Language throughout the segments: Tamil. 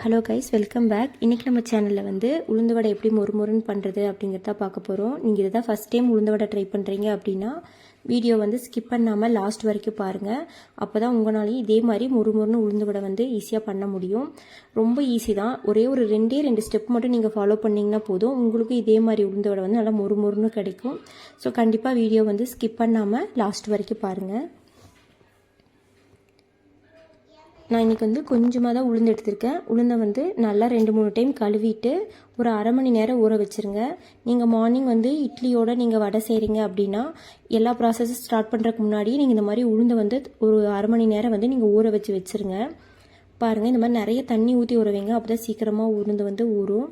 Hello guys, welcome back. இன்றைக்கி நம்ம சேனலில் வந்து உளுந்து வடை எப்படி மொறுமொறுன்னு பண்ணுறது அப்படிங்கிறத பார்க்க போகிறோம். நீங்கள் இதை தான் ஃபஸ்ட் டைம் உளுந்து வடை ட்ரை பண்ணுறீங்க அப்படின்னா வீடியோ வந்து ஸ்கிப் பண்ணாமல் லாஸ்ட் வரைக்கும் பாருங்கள். அப்போ தான் உங்களாலேயும் இதே மாதிரி மொறுமொறுன்னு உளுந்து வடை வந்து ஈஸியாக பண்ண முடியும். ரொம்ப ஈஸி தான். ஒரே ஒரு ரெண்டு ஸ்டெப் மட்டும் நீங்கள் ஃபாலோ பண்ணிங்கன்னா போதும், உங்களுக்கு இதே மாதிரி உளுந்து வடை வந்து நல்லா மொறுமொறுன்னு கிடைக்கும். ஸோ கண்டிப்பாக வீடியோ வந்து ஸ்கிப் பண்ணாமல் லாஸ்ட் வரைக்கும் பாருங்கள். நான் இன்றைக்கி வந்து கொஞ்சமாக தான் உளுந்து எடுத்திருக்கேன். உளுந்தை வந்து நல்லா 2-3 டைம் கழுவிட்டு ஒரு அரை மணி நேரம் ஊற வச்சுருங்க. நீங்கள் மார்னிங் வந்து இட்லியோடு நீங்கள் வடை செய்கிறீங்க அப்படின்னா எல்லா ப்ராசஸும் ஸ்டார்ட் பண்ணுறதுக்கு முன்னாடி நீங்கள் இந்த மாதிரி உளுந்தை வந்து ஒரு அரை மணி நேரம் வந்து நீங்கள் ஊற வச்சுருங்க. பாருங்கள், இந்த மாதிரி நிறைய தண்ணி ஊற்றி ஊற வைங்க. அப்போ தான் சீக்கிரமாக உளுந்து வந்து ஊறும்.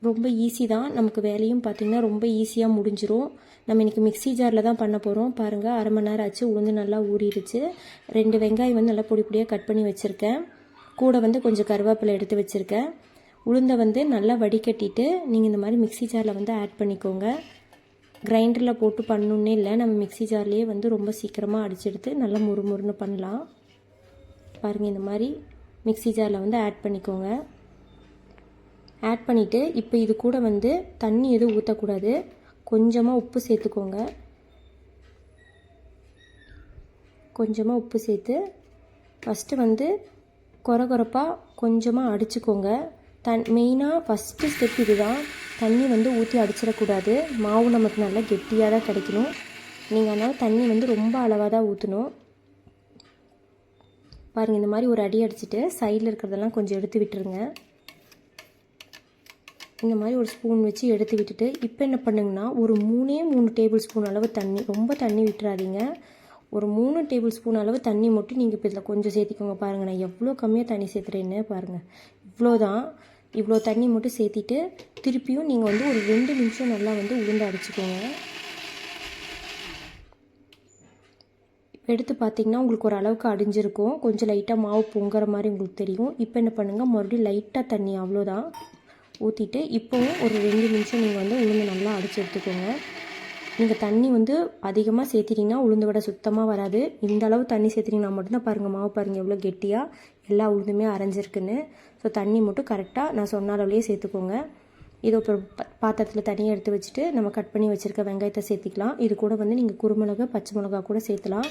ரொம்ப ஈஸி தான். நமக்கு வேலையும் பார்த்திங்கன்னா ரொம்ப ஈஸியாக முடிஞ்சிரும். நம்ம இன்றைக்கி மிக்ஸி ஜாரில் தான் பண்ண போகிறோம். பாருங்கள், அரை மணி நேரம் ஆச்சு. உளுந்து நல்லா ஊறிடுச்சு. 2 வெங்காயம் வந்து நல்லா பொடி பொடியாக கட் பண்ணி வச்சுருக்கேன். கூட வந்து கொஞ்சம் கருவேப்பிலை எடுத்து வச்சுருக்கேன். உளுந்தை வந்து நல்லா வடிகட்டிட்டு நீங்கள் இந்த மாதிரி மிக்ஸி ஜாரில் வந்து ஆட் பண்ணிக்கோங்க. கிரைண்டரில் போட்டு பண்ணணுன்னே இல்லை, நம்ம மிக்ஸி ஜார்லேயே வந்து ரொம்ப சீக்கிரமாக அடிச்செடுத்து நல்லா முறுமுறுன்னு பண்ணலாம். பாருங்கள், இந்த மாதிரி மிக்ஸி ஜாரில் வந்து ஆட் பண்ணிக்கோங்க. ஆட் பண்ணிவிட்டு இப்போ இது கூட வந்து தண்ணி எதுவும் ஊற்றக்கூடாது. கொஞ்சமாக உப்பு சேர்த்துக்கோங்க. கொஞ்சமாக உப்பு சேர்த்து ஃபஸ்ட்டு வந்து கொரகொரப்பாக கொஞ்சமாக அடிச்சுக்கோங்க. மெயினாக ஃபஸ்ட்டு ஸ்டெப் இது தான். தண்ணி வந்து ஊற்றி அடிச்சிடக்கூடாது. மாவு நமக்கு நல்லா கெட்டியாக தான் கிடைக்கணும். நீங்கள் அதனால் தண்ணி வந்து ரொம்ப அளவாக தான் ஊற்றணும். பாருங்கள், இந்த மாதிரி ஒரு அடி அடிச்சுட்டு சைடில் இருக்கிறதெல்லாம் கொஞ்சம் எடுத்து விட்டுருங்க. இந்த மாதிரி ஒரு ஸ்பூன் வச்சு எடுத்து விட்டுட்டு இப்போ என்ன பண்ணுங்கன்னா ஒரு 3 டேபிள் ஸ்பூன் அளவு தண்ணி, ரொம்ப தண்ணி விட்டுறாதீங்க. ஒரு 3 டேபிள் ஸ்பூன் அளவு தண்ணி மட்டும் நீங்கள் இப்போ இதில் கொஞ்சம் சேர்த்திக்கோங்க. பாருங்கள், நான் எவ்வளோ கம்மியாக தண்ணி சேர்த்துறேன்னு பாருங்கள். இவ்வளோதான். இவ்வளோ தண்ணி மட்டும் சேர்த்திட்டு திருப்பியும் நீங்கள் வந்து ஒரு 2 நிமிஷம் நல்லா வந்து உளுந்து அடிச்சுக்கோங்க. எடுத்து பார்த்திங்கன்னா உங்களுக்கு ஒரு அளவுக்கு அடிஞ்சிருக்கும். கொஞ்சம் லைட்டாக மாவு பொங்குற மாதிரி உங்களுக்கு தெரியும். இப்போ என்ன பண்ணுங்கள், மறுபடியும் லைட்டாக தண்ணி அவ்வளோதான் ஊற்றிட்டு இப்போவும் ஒரு 2 நிமிஷம் நீங்கள் வந்து உளுந்து நல்லா அடித்து எடுத்துக்கோங்க. நீங்கள் தண்ணி வந்து அதிகமாக சேர்த்திட்டிங்கன்னா உளுந்து வடை சுத்தமாக வராது. இந்த அளவு தண்ணி சேர்த்திங்கன்னா மட்டும்தான் பாருங்கள், மாவு பாருங்கள் எவ்வளோ கெட்டியாக எல்லா உளுந்துமே அரைஞ்சிருக்குன்னு. ஸோ தண்ணி மட்டும் கரெக்டாக நான் சொன்ன அளவுலேயே சேர்த்துக்கோங்க. இது ஒரு பாத்திரத்தில் தனியாக எடுத்து வச்சுட்டு நம்ம கட் பண்ணி வச்சுருக்க வெங்காயத்தை சேர்த்திக்கலாம். இது கூட வந்து நீங்கள் குருமிளகு, பச்சை மிளகா கூட சேர்த்துலாம்.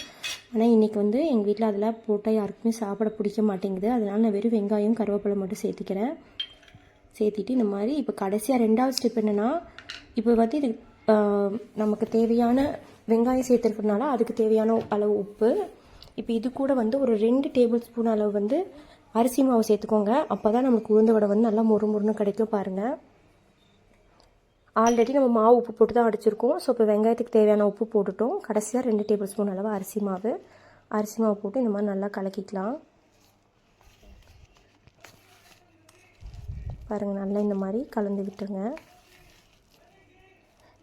ஆனால் இன்றைக்கி வந்து எங்கள் வீட்டில் அதெல்லாம் போட்டால் யாருக்குமே சாப்பிட பிடிக்க மாட்டேங்குது. அதனால் நான் வெறும் வெங்காயம் கருவேப்பிலை மட்டும் சேர்த்திக்கிறேன். சேர்த்திட்டு இந்த மாதிரி இப்போ கடைசியாக 2வது ஸ்டெப் என்னென்னா, இப்போ வந்து இது நமக்கு தேவையான வெங்காயம் சேர்த்துருக்கறனால அதுக்கு தேவையான அளவு உப்பு. இப்போ இது கூட வந்து ஒரு 2 டேபிள் ஸ்பூன் அளவு வந்து அரிசி மாவு சேர்த்துக்கோங்க. அப்போ தான் நமக்கு உளுந்து வடை வந்து நல்லா மொறுமொறுன்னு கிடைக்கும். பாருங்கள், ஆல்ரெடி நம்ம மாவு உப்பு போட்டு தான் அடிச்சிருக்கோம். ஸோ இப்போ வெங்காயத்துக்கு தேவையான உப்பு போட்டுட்டோம். கடைசியாக 2 டேபிள் ஸ்பூன் அளவு அரிசி மாவு போட்டு இந்த மாதிரி நல்லா கலக்கிக்கலாம். பாருங்கள், நல்லா இந்த மாதிரி கலந்து விட்டுருங்க.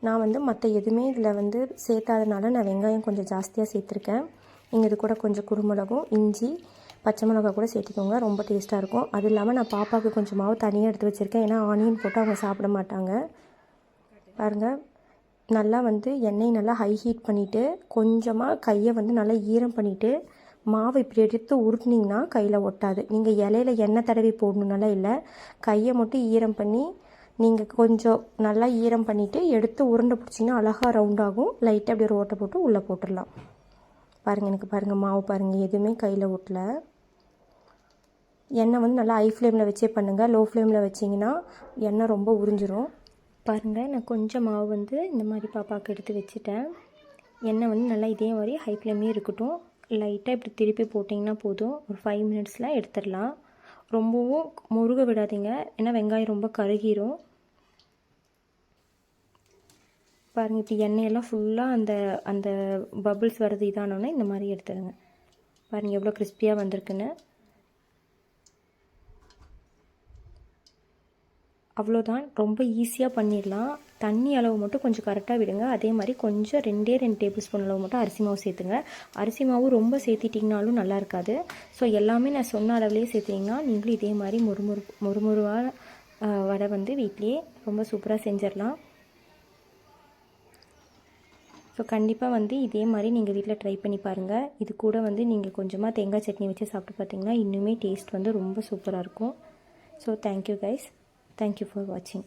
நான் வந்து மற்ற எதுவுமே இதில் வந்து சேர்த்தாதனால நான் வெங்காயம் கொஞ்சம் ஜாஸ்தியாக சேர்த்துருக்கேன். நீங்கள் இது கூட கொஞ்சம் குருமிளகும், இஞ்சி, பச்சை மிளகா கூட சேர்த்துக்கோங்க. ரொம்ப டேஸ்ட்டாக இருக்கும். அது இல்லாமல் நான் பாப்பாவுக்கு கொஞ்சம் மாவு தனியாக எடுத்து வச்சுருக்கேன். ஏன்னா ஆனியன் போட்டு அவங்க சாப்பிட மாட்டாங்க. பாருங்கள், நல்லா வந்து எண்ணெய் நல்லா ஹை ஹீட் பண்ணிவிட்டு கொஞ்சமாக கையை வந்து நல்லா ஈரம் பண்ணிவிட்டு மாவை இப்படி எடுத்து உருட்டினீங்கன்னா கையில் ஒட்டாது. நீங்கள் இலையில எண்ணெய் தடவி போடணுன்னால இல்லை, கையை மட்டும் ஈரம் பண்ணி நீங்கள் கொஞ்சம் நல்லா ஈரம் பண்ணிவிட்டு எடுத்து உருண்டை பிடிச்சிங்கன்னா அழகாக ரவுண்டாகும். லைட்டாக அப்படி ஒரு ஓட்டை போட்டு உள்ளே போட்டுடலாம். பாருங்கள், எனக்கு பாருங்கள் மாவு பாருங்கள் எதுவுமே கையில் ஒட்டலை. எண்ணெய் வந்து நல்லா ஹை ஃப்ளேமில் வச்சே பண்ணுங்கள். லோ ஃப்ளேமில் வச்சிங்கன்னா எண்ணெய் ரொம்ப உறிஞ்சிரும். பாருங்கள், நான் கொஞ்சம் மாவு வந்து இந்த மாதிரி பாப்பாவுக்கு எடுத்து வச்சுட்டேன். எண்ணெய் வந்து நல்லா இதே மாதிரி ஹை ஃப்ளேம்லேயே இருக்கட்டும். லைட்டாக இப்படி திருப்பி போட்டிங்கன்னா போதும். ஒரு 5 மினிட்ஸில் எடுத்துடலாம். ரொம்பவும் முருக விடாதீங்க, ஏன்னா வெங்காயம் ரொம்ப கருகிரும். பாருங்கள், இப்படி எண்ணெயெல்லாம் ஃபுல்லாக அந்த பபிள்ஸ் வர்றது இதானோன்னே இந்த மாதிரி எடுத்துடுங்க. பாருங்கள் எவ்வளோ கிறிஸ்பியாக வந்திருக்குன்னு. அவ்வளோதான், ரொம்ப ஈஸியாக பண்ணிடலாம். தண்ணி அளவு மட்டும் கொஞ்சம் கரெக்டாக விடுங்க. அதே மாதிரி கொஞ்சம் 2 டேபிள் ஸ்பூன் அளவு மட்டும் அரிசி மாவு சேர்த்துங்க. அரிசி மாவு ரொம்ப சேர்த்திட்டிங்கனாலும் நல்லா இருக்காது. ஸோ எல்லாமே நான் சொன்ன அளவுலேயே சேர்த்திங்கன்னா நீங்களும் இதே மாதிரி மொறுமொருவாக வடை வந்து வீட்லேயே ரொம்ப சூப்பராக செஞ்சிடலாம். ஸோ கண்டிப்பாக வந்து இதே மாதிரி நீங்கள் வீட்டில் ட்ரை பண்ணி பாருங்கள். இது கூட வந்து நீங்கள் கொஞ்சமாக தேங்காய் சட்னி வச்சு சாப்பிட்டு பார்த்தீங்கன்னா இன்னுமே டேஸ்ட் வந்து ரொம்ப சூப்பராக இருக்கும். So thank you guys. Thank you for வாட்சிங்.